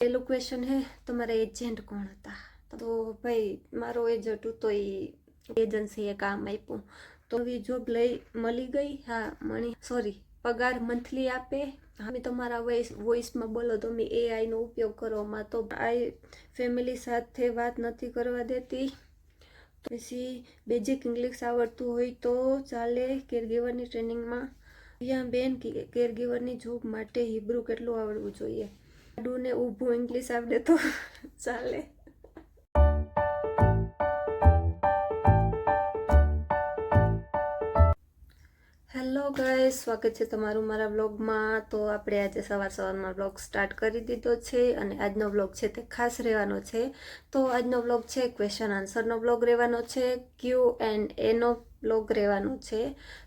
पहलू क्वेश्चन है तुम्हारा एजेंट कौन था। तो भाई मारो एजेंट तो एजेंसी ए काम आप्યું तो जॉब लई मળી गई। हाँ मणी सॉरी पगार मंथली आपे। हमें તમારા વોઇસમાં બોલો તમે એઆઈ નો ઉપયોગ કરો માં તો આઈ ફેમિલી સાથે વાત નથી કરવા દેતી। પછી બેઝિક ઇંગ્લિશ આવડતું હોય તો ચાલે। કેરગીવરની ટ્રેનિંગમાં યા બેન કેરગીવરની જોબ માટે હિબ્રુ કેટલું આવડવું જોઈએ। ને ઊભું ઇંગ્લિશ આવડે તો ચાલે। હેલો ગાઈસ, સ્વાગત છે તમારું મારા વ્લોગમાં। તો આપણે આજે સવારમાં વ્લોગ સ્ટાર્ટ કરી દીધો છે અને આજનો વ્લોગ છે તે ખાસ રહેવાનો છે। તો આજનો વ્લોગ છે ક્વેશ્ચન આન્સરનો વ્લોગ રહેવાનો છે, Q&A નો વ્લોગ રહેવાનો છે।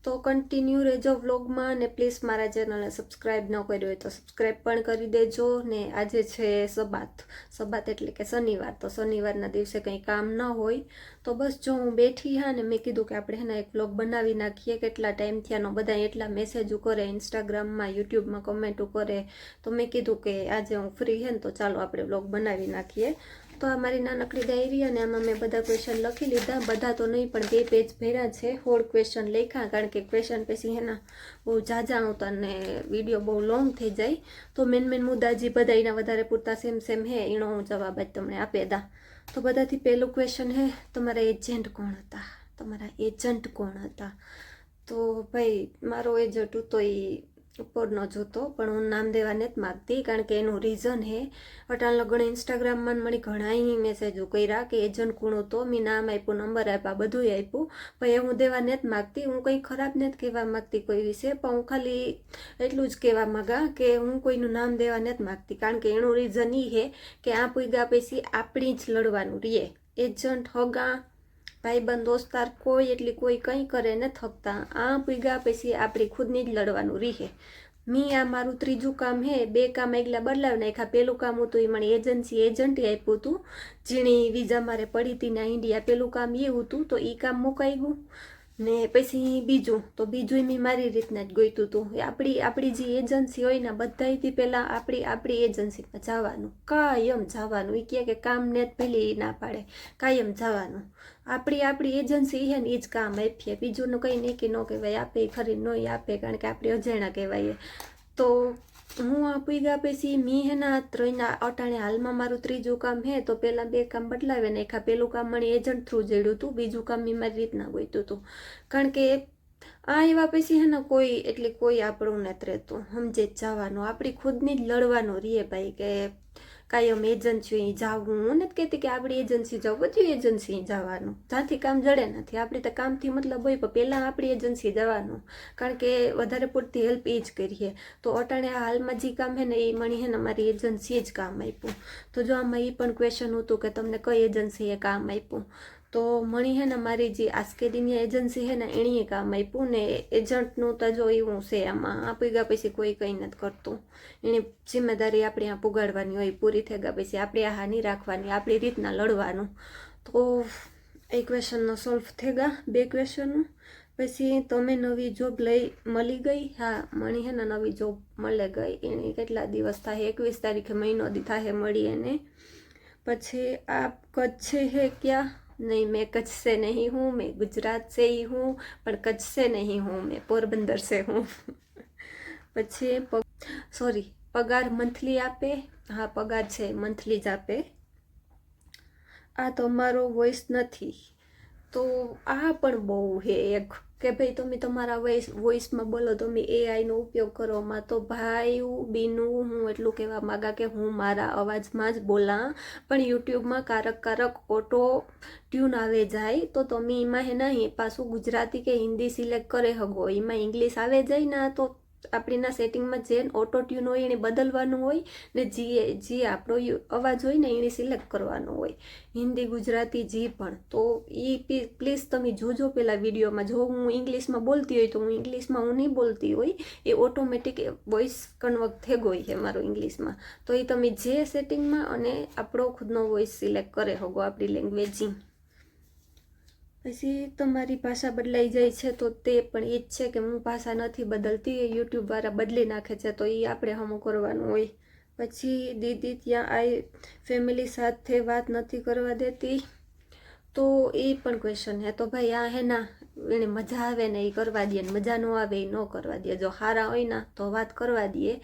તો કન્ટિન્યુ રહેજો વ્લોગમાં ને પ્લીઝ મારા ચેનલને સબસ્ક્રાઈબ ન કર્યું હોય તો સબસ્ક્રાઈબ પણ કરી દેજો। ને આજે છે સબાત એટલે કે શનિવાર। તો શનિવારના દિવસે કંઈ કામ ન હોય તો બસ જો હું બેઠી હા ને મેં કીધું કે આપણે હેના એક વ્લોગ બનાવી નાખીએ। કેટલા ટાઈમ થયાનો બધા એટલા મેસેજો કરે ઇન્સ્ટાગ્રામમાં યુટ્યુબમાં કમેન્ટો કરે તો મેં કીધું કે આજે હું ફ્રી હે ને તો ચાલો આપણે વ્લોગ બનાવી નાખીએ। તો આ મારી નાનકડી ડાયરી અને આમાં મેં બધા ક્વેશ્ચન લખી લીધા। બધા તો નહીં પણ 2 પેજ ભર્યા છે। 16 ક્વેશ્ચન લખ્યા કારણ કે ક્વેશ્ચન પછી હેના બહુ ઝાઝા આવતા ને વિડીયો બહુ લોંગ થઈ જાય। તો મેન મુદ્દા જે બધા એના વધારે પૂરતા સેમ હે એનો હું જવાબ જ તમને આપી દા। તો બધાથી પહેલું ક્વેશ્ચન હે તમારા એજન્ટ કોણ હતા। તમારા એજન્ટ કોણ હતા। તો ભાઈ મારો એજન્ટ તો એ ઉપરનો જ હતો પણ હું નામ દેવા નથી માગતી કારણ કે એનું રીઝન હે અટાણ લગણ ઇન્સ્ટાગ્રામમાં મને ઘણા મેસેજો કર્યા કે એજન્ટ કોણ હતો। મેં નામ આપ્યું, નંબર આપ્યા, બધું આપ્યું પણ એ હું દેવા નથી માગતી। હું કંઈ ખરાબ નથી કહેવા માગતી કોઈ વિશે, પણ હું ખાલી એટલું જ કહેવા માગા કે હું કોઈનું નામ દેવા નથી માગતી કારણ કે એનું રીઝન એ હે કે આ પૂગ્યા પછી આપણી જ લડવાનું રહીએ। એજન્ટ હગા ભાઈબંધ દોસ્તાર કોઈ એટલી કોઈ કંઈ કરે ન થકતા। આ પૂગ્યા પછી આપણી ખુદની જ લડવાનું રહે। મી આ મારું ત્રીજું કામ હે। 2 કામ એકલા બદલાવી નાખ્યા। પેલું કામ હતું એ મને એજન્ટે આપ્યું હતું જેની વિઝા મારે પડી હતી ના ઇન્ડિયા। પેલું કામ એ હતું તો એ કામ મુકાઈ ગયું ને પછી બીજું મેં મારી રીતના જ ગોઈતું હતું। આપણી જે એજન્સી હોય ને બધાથી પહેલાં આપણી એજન્સીમાં જવાનું, કાયમ જવાનું। એ કહે કે કામ ને જ પહેલી ના પાડે, કાયમ જવાનું। આપણી એજન્સી હે ને એ જ કામ આપીએ, બીજુંનું કંઈ નહીં કે ન કહેવાય આપે ખરી નહીં આપે કારણ કે આપણે અજાણા કહેવાય। તો હું આ પૂગ્યા પછી મેં હેના અટાણે હાલમાં મારું ત્રીજું કામ હે તો પહેલાં 2 કામ બદલાવે નાખ્યા। પેલું કામ મને એજન્ટ થ્રુ જડ્યું હતું, બીજું કામ મેં મારી રીતના ગોઈતું હતું કારણ કે આ એવા પછી હે ને કોઈ આપણું નથી રહેતું, સમજે જ જવાનું। આપણી ખુદની જ લડવાનું રહીએ ભાઈ કે કાયમ એજન્સી જવું। હું નથી કહેતી કે આપણી એજન્સી જાવ, બધી એજન્સી જવાનું, જ્યાંથી કામ જડે નથી। આપણે તો કામથી મતલબ હોય પણ પહેલાં આપણી એજન્સી જવાનું કારણ કે વધારે પૂરતી હેલ્પ એ જ કરીએ। તો અટાણે હાલમાં જે કામ હે ને એ મને હે ને મારી એજન્સીએ જ કામ આપ્યું। તો જો આમાં એ પણ ક્વેશ્ચન હતું કે તમને કઈ એજન્સીએ કામ આપ્યું તો મણી હે ને મારી જે આસ્કેદીની એજન્સી હે ને એણીએ કામ આપ્યું ને એજન્ટનું તો જો એવું છે આમાં આ પૂગ્યા પછી કોઈ કંઈ નથી કરતું। એની જિમ્મેદારી આપણે આ પુગાડવાની હોય, પૂરી થઈ ગયા પછી આપણે આ હાની રાખવાની, આપણી રીતના લડવાનું। તો એ ક્વેશ્ચનનો સોલ્વ થઈ ગયા 2 ક્વેશ્ચન। પછી તમે નવી જોબ મળી ગઈ। હા મણી હે ને નવી જોબ મળે ગઈ। એને કેટલા દિવસ થાય, 21 તારીખે મહિનો દી થાય મળી એને। પછી આપ કચ્છ से है क्या। नहीं मैं कच्छ से नहीं हूँ, मैं गुजरात से ही हूँ पर कच्छ से नहीं हूँ, मैं पोरबंदर से हूँ। પછી सॉरी पगार मंथली आपे। हाँ पगार છે મંથલી જ આપે। આ તો મારો વોઇસ નથી તો આ પણ બહુ હે એક કે ભાઈ તમે તમારા વોઇસમાં બોલો, તમે એઆઈનો ઉપયોગ કરો માં તો ભાઈ બીનું હું એટલું કહેવા માગા કે હું મારા અવાજમાં જ બોલા પણ યુટ્યુબમાં કારક ઓટો ટ્યુન આવે જાય તો તમે એમાં હે નહીં પાછું ગુજરાતી કે હિન્દી સિલેક્ટ કરે હગો, એમાં ઇંગ્લિશ આવે જાય ના તો આપણીના સેટિંગમાં જે ઓટો ટ્યુન હોય એને બદલવાનું હોય ને જે આપણો અવાજ હોય ને એને સિલેક્ટ કરવાનો હોય, હિન્દી ગુજરાતી જે પણ। તો એ પ્લીઝ તમે જોજો પહેલાં વિડીયોમાં। જો હું ઇંગ્લિશમાં બોલતી હોય તો હું ઇંગ્લિશમાં હું નહીં બોલતી હોય, એ ઓટોમેટિક વોઇસ કન્વર્ટ થઈ ગઈ છે મારો ઇંગ્લિશમાં। તો એ તમે જે સેટિંગમાં અને આપણો ખુદનો વોઇસ સિલેક્ટ કરે હગો આપણી લેંગ્વેજિંગ। પછી તમારી ભાષા બદલાઈ જાય છે તો તે પણ એ જ છે કે હું ભાષા નથી બદલતી, યુટ્યુબવાળા બદલી નાખે છે તો એ આપણે હમું કરવાનું હોય। પછી દીદી ત્યાં આઈ ફેમિલી સાથે વાત નથી કરવા દેતી, તો એ પણ ક્વેશ્ચન હે. તો ભાઈ આ હે ના એને મજા આવે ને એ કરવા દે, ને મજા ન આવે એ ન કરવા દે. જો સારા હોય ને તો વાત કરવા દઈએ,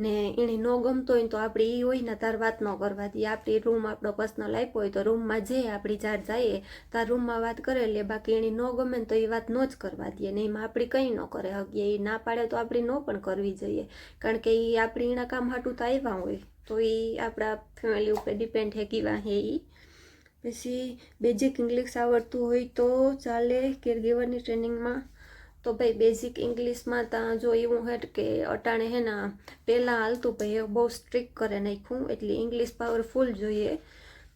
ને એને ન ગમતો હોય તો આપણે એ હોય ને તાર વાત ન કરવા દઈએ. આપણી રૂમ આપણો પર્સનલ આપ્યો હોય તો રૂમમાં જઈએ, આપણી જાર જઈએ તાર રૂમમાં વાત કરે લે. બાકી એને ન ગમે ને તો એ વાત ન જ કરવા દઈએ ને એમાં આપણે કંઈ ન કરે હગીએ. એ ના પાડે તો આપણે ન પણ કરવી જોઈએ, કારણ કે એ આપણી એના કામ હાટું તો આવ્યા હોય, તો એ આપણા ફેમિલી ઉપર ડિપેન્ડ હે કેવા હે એ. પછી બેઝિક ઇંગ્લિશ આવડતું હોય તો ચાલે કેરગીવરની ટ્રેનિંગમાં. તો ભાઈ બેઝિક ઇંગ્લિશમાં ત્યાં જો એવું હે કે અટાણે હે ને પહેલાં હાલતું ભાઈ બહુ સ્ટ્રિક્ટ કરે નાખ્યું, એટલે ઇંગ્લિશ પાવરફુલ જોઈએ.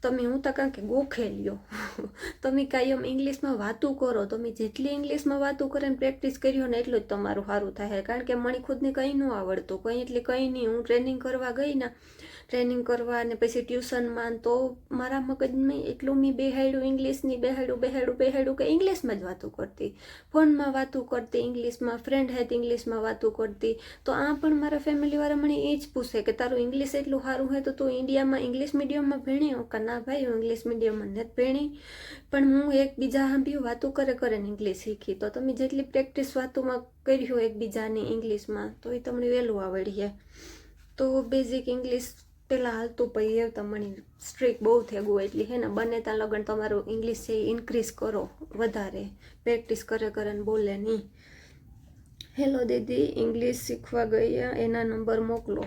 તમે હું તો કાંઈ કે ગોખે લ્યો તમે કાયમ ઇંગ્લિશમાં વાતું કરો, તમે જેટલી ઇંગ્લિશમાં વાતું કરીને પ્રેક્ટિસ કર્યો ને એટલું જ તમારું સારું થાય. કારણ કે મને ખુદને કંઈ ન આવડતું, કંઈ એટલે કંઈ નહીં. હું ટ્રેનિંગ કરવા ગઈ ને, ટ્રેનિંગ કરવા અને પછી ટ્યુશનમાં, તો મારા મગજમાં એટલું મેં બેહાડ્યું ઇંગ્લિશની, બેહાડ્યું કે ઇંગ્લિશમાં જ વાતું કરતી, ફોનમાં વાતું કરતી ઇંગ્લિશમાં, ફ્રેન્ડ હેત ઇંગ્લિશમાં વાતું કરતી. તો આ પણ મારા ફેમિલીવાળા મને એ જ પૂછે કે તારું ઇંગ્લિશ એટલું સારું હોય તો તું ઇન્ડિયામાં ઇંગ્લિશ મીડિયમમાં ભણી હો? કે ના ભાઈ હું ઇંગ્લિશ મીડિયમમાં નથી ભણી, પણ હું એકબીજા સાંભળ્યું વાતું કરે ને ઇંગ્લિશ શીખી. તો તમે જેટલી પ્રેક્ટિસ વાતોમાં કરી હોય એકબીજાની ઇંગ્લિશમાં તો એ તમને વહેલું આવડીએ. તો બેઝિક ઇંગ્લિશ પહેલાં હાલતું, પછી એ તમને સ્ટ્રીક બહુ થઈ ગયું, એટલે હે ને બને ત્યાં લગન તમારું ઇંગ્લિશ છે એ ઇન્ક્રીઝ કરો, વધારે પ્રેક્ટિસ કરે ને બોલે નહીં. હેલો દીદી, ઇંગ્લિશ શીખવા ગયા એના નંબર મોકલો.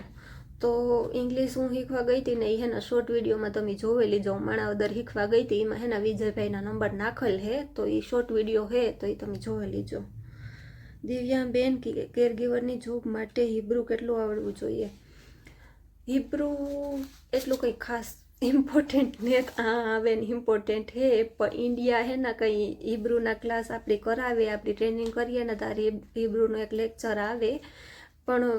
તો ઇંગ્લિશ હું શીખવા ગઈ હતી ને એ હે ને શોર્ટ વિડીયોમાં તમે જોઈ લીજો. માણાવદર શીખવા ગઈ હતી એમાં હે ને વિજયભાઈના નંબર નાખેલ હે, તો એ શોર્ટ વિડીયો હે તો એ તમે જોઈ લીજો. દિવ્યાબેન, કેરગીવરની જોબ માટે હિબ્રુ કેટલું આવડવું જોઈએ? હિબ્રુ એટલું કંઈ ખાસ ઇમ્પોર્ટન્ટ ને આ આવે ને ઇમ્પોર્ટન્ટ હે, પણ ઇન્ડિયા હે ને કંઈ હિબ્રુના ક્લાસ આપણે કરાવે, આપણી ટ્રેનિંગ કરીએ ને તારે હિબ્રુનો એક લેક્ચર આવે. પણ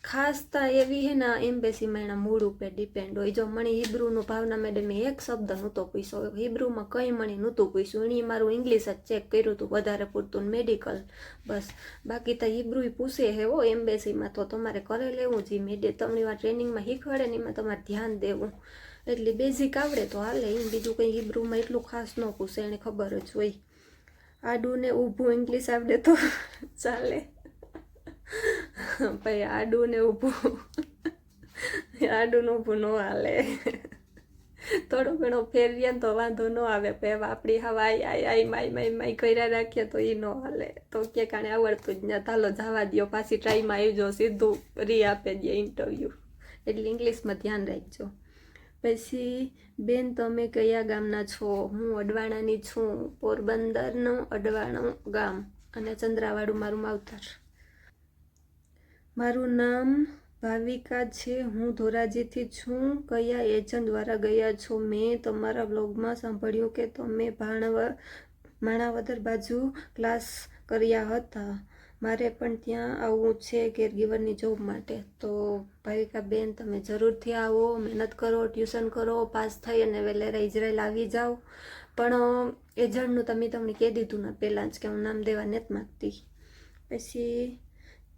ખાસ તા એવી હે ને એમ્બેસીમાં એના મૂડ ઉપર ડિપેન્ડ હોય. જો મને હિબ્રુનું ભાવના મેડમે એક શબ્દ નહોતો પૂછ્યો, હિબ્રુમાં કંઈ મને નહોતું પૂછ્યું, એણે મારું ઇંગ્લિશ જ ચેક કર્યું હતું વધારે પૂરતું મેડિકલ, બસ. બાકી તો હિબ્રુ પૂછે હે હો એમ્બેસીમાં, તો તમારે કરે લેવું જે તમને આ ટ્રેનિંગમાં શીખવાડે ને એમાં તમારે ધ્યાન દેવું. એટલે બેઝિક આવડે તો હાલે, એમ બીજું કંઈ હિબ્રુમાં એટલું ખાસ ન પૂછે, એને ખબર જ હોય. આડું ને ઊભું ઇંગ્લિશ આવડે તો ચાલે ભાઈ, આડું ને ઊભું આડું ને ઊભું ન હાલે. થોડો ઘણો ફેરવીએ તો વાંધો ન આવે, પણ આપણી હવા આઈ માય કર્યા રાખીએ તો એ ન હાલે. તો કે કાણે આવડતું જ ના, ચાલો જવા દો, પાછી ટ્રાયમાં આવજો, સીધું આપી દે ઇન્ટરવ્યૂ. એટલે ઇંગ્લિશમાં ધ્યાન રાખજો. પછી બેન, તમે કયા ગામના છો? હું અડવાણાની છું, પોરબંદરનું અડવાણું ગામ, અને ચંદ્રાવાડું મારું માવતર. મારું નામ ભાવિકા છે, હું ધોરાજીથી છું. કયા એજન્ટ દ્વારા ગયા છો? મેં તમારા બ્લોગમાં સાંભળ્યું કે તમે માણાવદર બાજુ ક્લાસ કર્યા હતા. મારે પણ ત્યાં આવવું છે કેરગીવરની જોબ માટે. તો ભાવિકા બેન, તમે જરૂરથી આવો, મહેનત કરો, ટ્યુશન કરો, પાસ થઈ અને વેલેરા ઇઝરાયલ આવી જાઓ. પણ એજન્ટનું તમને કહી દીધું ને પહેલાં જ કે હું નામ દેવા નથી માગતી. પછી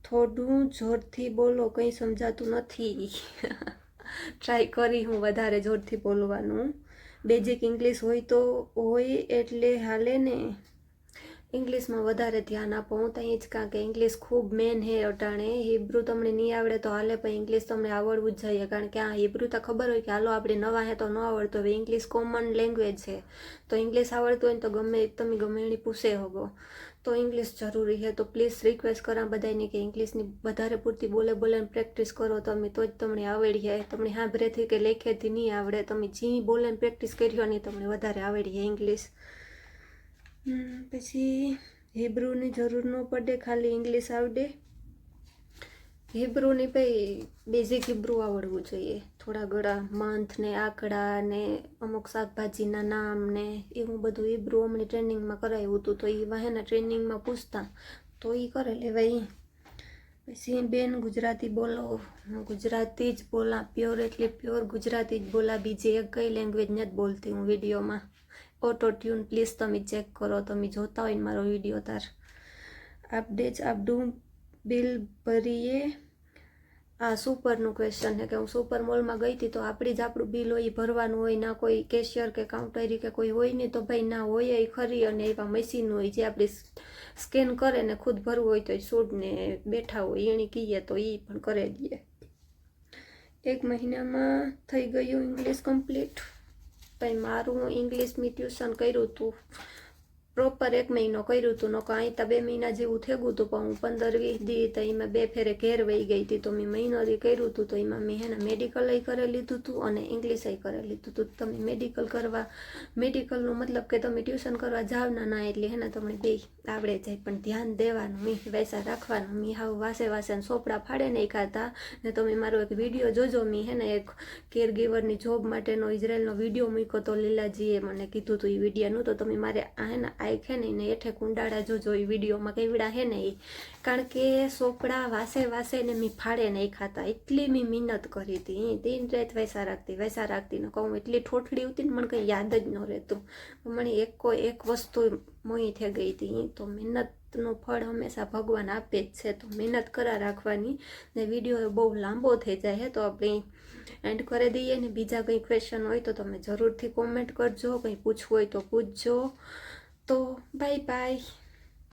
થોડું જોરથી બોલો, કંઈ સમજાતું નથી. ટ્રાય કરી હું વધારે જોરથી બોલવાનું. બેઝિક ઇંગ્લિશ હોય તો હોય એટલે હાલે ને? ઇંગ્લિશમાં વધારે ધ્યાન આપો. હું તો અહીં જ કાં કે ઇંગ્લિશ ખૂબ મેન હે અટાણે. હિબ્રુ તમને નહીં આવડે તો હાલે, પણ ઇંગ્લિશ તમને આવડવું જ જોઈએ, કારણ કે આ હિબ્રુ તો ખબર હોય કે હાલો આપણે નવા હે તો ન આવડતો હવે. ઇંગ્લિશ કોમન લેંગ્વેજ છે, તો ઇંગ્લિશ આવડતું હોય ને તો તમે ગમે એની પૂછે હોગો, તો ઇંગ્લિશ જરૂરી છે. તો પ્લીઝ રિક્વેસ્ટ કરા બધાને કે ઇંગ્લિશની વધારે પૂરતી બોલે પ્રેક્ટિસ કરો તમે, તો જ તમને આવડીએ. તમને સાંભળેથી કે લેખેથી નહીં આવડે, તમે જે બોલે પ્રેક્ટિસ કર્યો નહીં તમને વધારે આવડીએ ઇંગ્લિશ. પછી હિબ્રુની જરૂર ન પડે, ખાલી ઇંગ્લિશ આવડે? હિબ્રુની ભાઈ બેઝિક હિબ્રુ આવડવું જોઈએ. થોડા ઘણા મંથ ને આંકડા ને અમુક શાકભાજીના નામ ને એવું બધું હિબ્રુ અમને ટ્રેનિંગમાં કરાવ્યું હતું, તો એ વાહેના ટ્રેનિંગમાં પૂછતા તો એ કરે લેવાય. પછી બેન, ગુજરાતી બોલો. હું ગુજરાતી જ બોલા, પ્યોર એટલે પ્યોર ગુજરાતી જ બોલા, બીજી એક કઈ લેંગ્વેજ નથી બોલતી હું વિડીયોમાં. ઓટો ટ્યુન પ્લીઝ તમે ચેક કરો, તમે જોતા હોય ને મારો વિડીયો તાર. આપણે જ આપણું બિલ ભરીએ આ સુપરનું ક્વેશ્ચન છે કે હું સુપર મોલમાં ગઈ હતી તો આપણી જ આપણું બિલ હોય એ ભરવાનું હોય, ના કોઈ કેશિયર કે કાઉન્ટરી કે કોઈ હોય નહીં. તો ભાઈ ના હોય એ ખરી, અને એવા મશીન હોય જે આપણી સ્કેન કરે ને ખુદ ભરવું હોય તો એ શૂટને બેઠા હોય એની કહીએ તો એ પણ કરી દઈએ. 1 મહિનામાં થઈ ગયું ઇંગ્લિશ કમ્પ્લીટ. ભાઈ મારું ઇંગ્લિશ મેં ટ્યુશન કર્યું હતું, પ્રોપર 1 મહિનો કર્યું હતું. નકો અહીં તો 2 મહિના જેવું થયું હતું, પણ હું 15-20 દી તો એમાં 2 ફેરે ઘેર વહી ગઈ હતી. તો મેં મહિનોથી કર્યું હતું. તો એમાં મેં મેડિકલ કરી લીધું હતું અને ઇંગ્લિશ કરી લીધું હતું. તમે મેડિકલનું મતલબ કે તમે ટ્યુશન કરવા જાવ ના એટલે તમને બે આવડે જાય, પણ ધ્યાન દેવાનું, મેં વૈસા રાખવાનું. મેં હાવ વાસે સોપડા ફાડે નહીં ખાતા. ને તમે મારો એક વિડીયો જોજો, મેં એક કેર ગીવરની જોબ માટેનો ઇઝરાયલનો વિડીયો મૂક્યો તો લીલાજીએ મને કીધું હતું એ વિડીયોનું. તો તમે મારે આંખ હે ને એને હેઠે કુંડાળા જોજો એ વિડીયોમાં કેવડા હે ને એ, કારણ કે સોપડા વાસે ને મેં ફાડે નહીં ખાતા. એટલી મેં મહેનત કરી હતી, 3 રાત વૈસા રાખતી ને કહું એટલી ઠોઠડી હતી ને મને કંઈ યાદ જ ન રહેતું. મને એક વસ્તુ મોઈ થઈ ગઈ હતી. તો મહેનતનું ફળ હંમેશા ભગવાન આપે જ છે. તો મહેનત કરા રાખવાની. ને વિડીયો બહુ લાંબો થઈ જાય છે તો આપણે એન્ડ કરી દઈએ. ને બીજા કંઈ ક્વેશ્ચન હોય તો તમે જરૂરથી કોમેન્ટ કરજો, કંઈ પૂછવું હોય તો પૂછજો. તો બાય બાય.